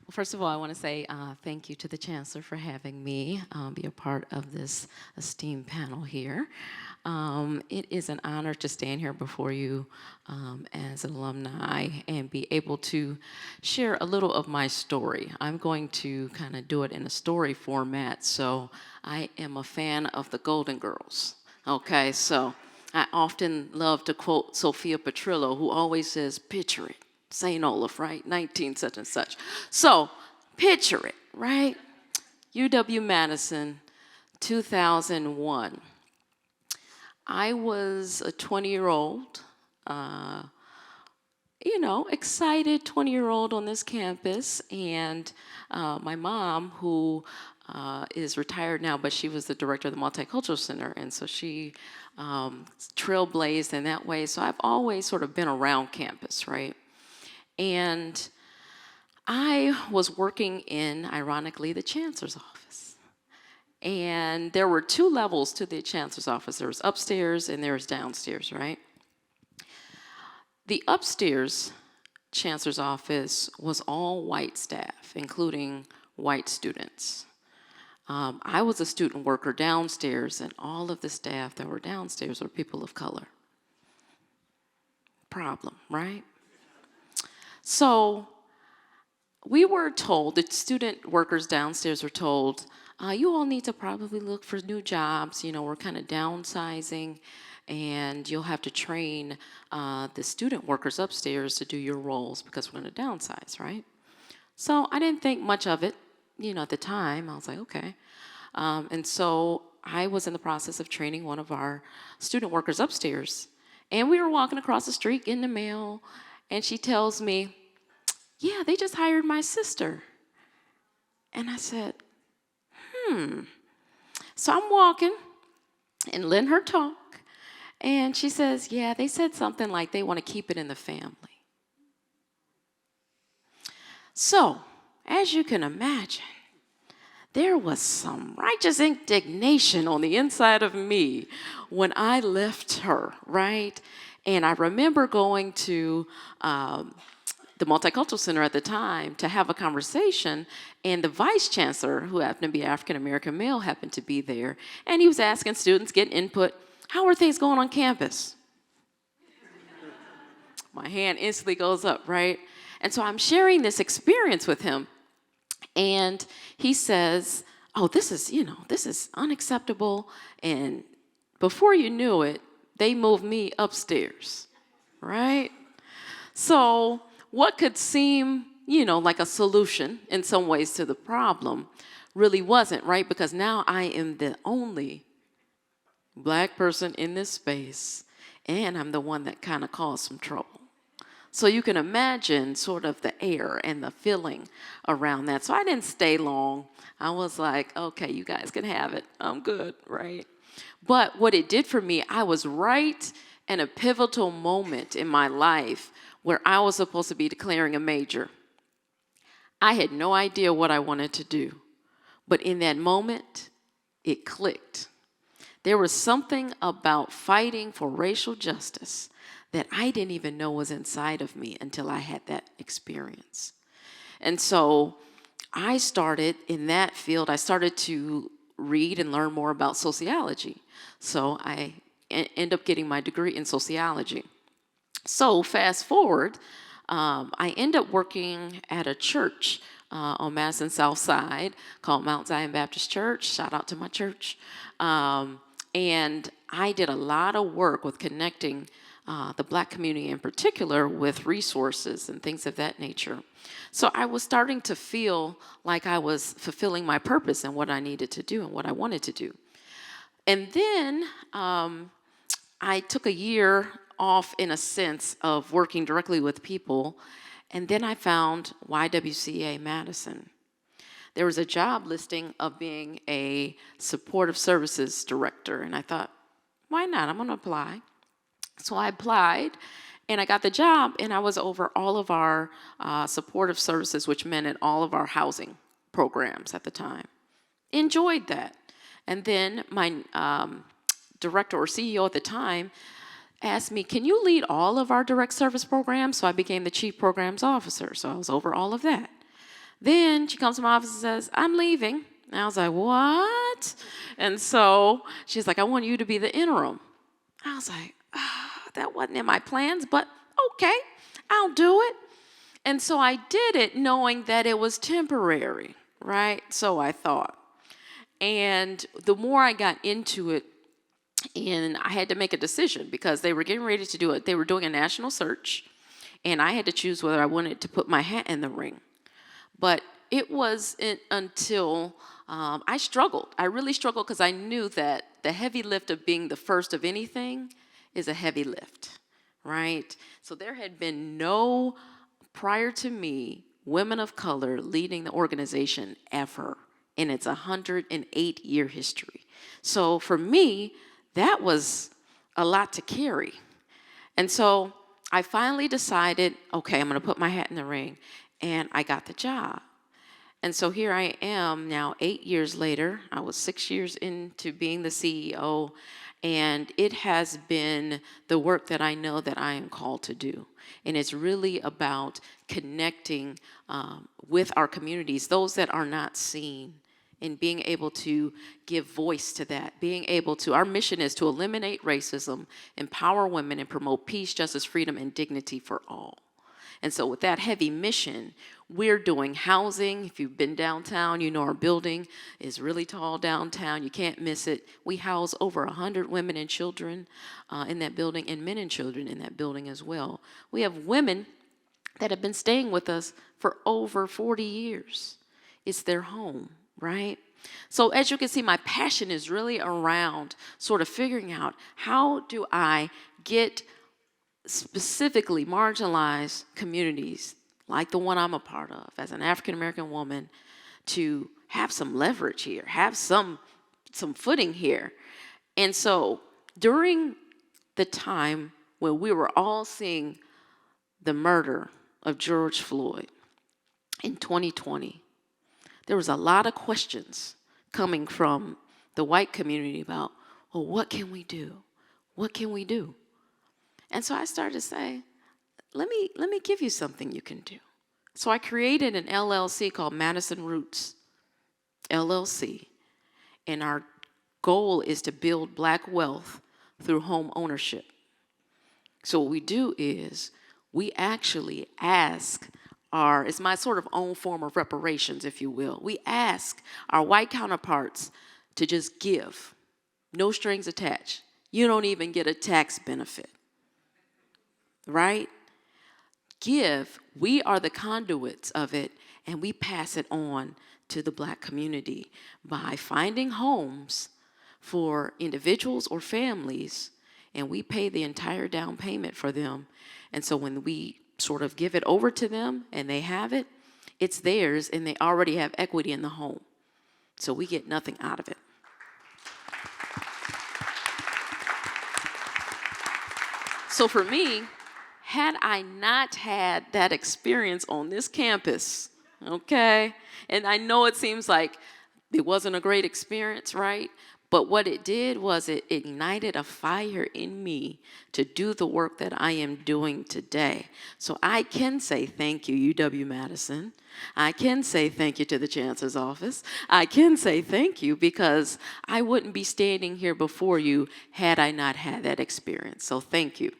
Well, first of all, I want to say thank you to the Chancellor for having me be a part of this esteemed panel here. It is an honor to stand here before you as an alumni and be able to share a little of my story. I'm going to kind of do it in a story format, so I am a fan of the Golden Girls. Okay, so I often love to quote Sophia Petrillo, who always says, "Picture it. St. Olaf, right? 19 such and such." So picture it, right? UW-Madison, 2001. I was a 20-year-old, excited 20-year-old on this campus. And my mom, who is retired now, but she was the director of the Multicultural Center. And so she trailblazed in that way. So I've always sort of been around campus, right? And I was working in, ironically, the Chancellor's office. And there were two levels to the Chancellor's office. There was upstairs and there was downstairs, right? The upstairs Chancellor's office was all white staff, including white students. I was a student worker downstairs, and all of the staff that were downstairs were people of color. Problem, right? So we were told, the student workers downstairs were told, you all need to probably look for new jobs. We're kind of downsizing, and you'll have to train the student workers upstairs to do your roles because we're going to downsize, right? So I didn't think much of it, at the time. I was like, okay. And so I was in the process of training one of our student workers upstairs, and we were walking across the street getting the mail, and she tells me, "Yeah, they just hired my sister." And I said, So I'm walking and letting her talk. And she says, "Yeah, they said something like they want to keep it in the family." So, as you can imagine, there was some righteous indignation on the inside of me when I left her, right? And I remember going to the Multicultural Center at the time to have a conversation, and the vice chancellor, who happened to be African-American male, happened to be there, and he was asking students, getting input, "How are things going on campus?" My hand instantly goes up, right? And so I'm sharing this experience with him, and he says, "Oh, this is unacceptable," and before you knew it, they moved me upstairs, right? So what could seem, like a solution in some ways to the problem really wasn't, right? Because now I am the only Black person in this space, and I'm the one that kind of caused some trouble. So you can imagine sort of the air and the feeling around that. So I didn't stay long. I was like, okay, you guys can have it. I'm good, right? But what it did for me, I was right in a pivotal moment in my life where I was supposed to be declaring a major. I had no idea what I wanted to do, but in that moment, it clicked. There was something about fighting for racial justice that I didn't even know was inside of me until I had that experience. And so I started in that field, I started to read and learn more about sociology. So I ended up getting my degree in sociology. So fast forward, I end up working at a church on Madison South Side called Mount Zion Baptist Church. Shout out to my church. And I did a lot of work with connecting the Black community in particular with resources and things of that nature. So I was starting to feel like I was fulfilling my purpose and what I needed to do and what I wanted to do. And then I took a year off in a sense of working directly with people, and then I found YWCA Madison. There was a job listing of being a supportive services director, and I thought, why not? I'm going to apply. So I applied, and I got the job, and I was over all of our supportive services, which meant in all of our housing programs at the time. Enjoyed that. And then my director or CEO at the time asked me, "Can you lead all of our direct service programs?" So I became the chief programs officer. So I was over all of that. Then she comes to my office and says, I'm leaving. And I was like, what? And so she's like, I want you to be the interim. I was like, that wasn't in my plans, but okay, I'll do it. And so I did it knowing that it was temporary, right? So I thought. And the more I got into it, and I had to make a decision because they were getting ready to do it. They were doing a national search, and I had to choose whether I wanted to put my hat in the ring. But it wasn't until I struggled. I really struggled because I knew that the heavy lift of being the first of anything is a heavy lift, right? So there had been no, prior to me, women of color leading the organization ever in its 108-year history. So for me, that was a lot to carry. And so I finally decided, okay, I'm going to put my hat in the ring, and I got the job. And so here I am now 8 years later. I was 6 years into being the CEO, and it has been the work that I know that I am called to do. And it's really about connecting with our communities, those that are not seen, and being able to give voice to that, our mission is to eliminate racism, empower women, and promote peace, justice, freedom, and dignity for all. And so with that heavy mission, we're doing housing. If you've been downtown, you know our building is really tall downtown. You can't miss it. We house over 100 women and children in that building, and men and children in that building as well. We have women that have been staying with us for over 40 years. It's their home, right? So as you can see, my passion is really around sort of figuring out how do I get specifically marginalized communities like the one I'm a part of as an African-American woman to have some leverage here, have some footing here. And so during the time when we were all seeing the murder of George Floyd in 2020, there was a lot of questions coming from the white community about, well, what can we do? What can we do? And so I started to say, let me give you something you can do. So I created an LLC called Madison Roots LLC, and our goal is to build Black wealth through home ownership. So what we do is we actually ask it's my sort of own form of reparations, if you will. We ask our white counterparts to just give, no strings attached. You don't even get a tax benefit, right? Give, we are the conduits of it, and we pass it on to the Black community by finding homes for individuals or families, and we pay the entire down payment for them. And so when we sort of give it over to them and they have it, it's theirs, and they already have equity in the home. So we get nothing out of it. So for me, had I not had that experience on this campus, okay, and I know it seems like it wasn't a great experience, right? But what it did was it ignited a fire in me to do the work that I am doing today. So I can say thank you, UW-Madison. I can say thank you to the Chancellor's office. I can say thank you because I wouldn't be standing here before you had I not had that experience. So thank you.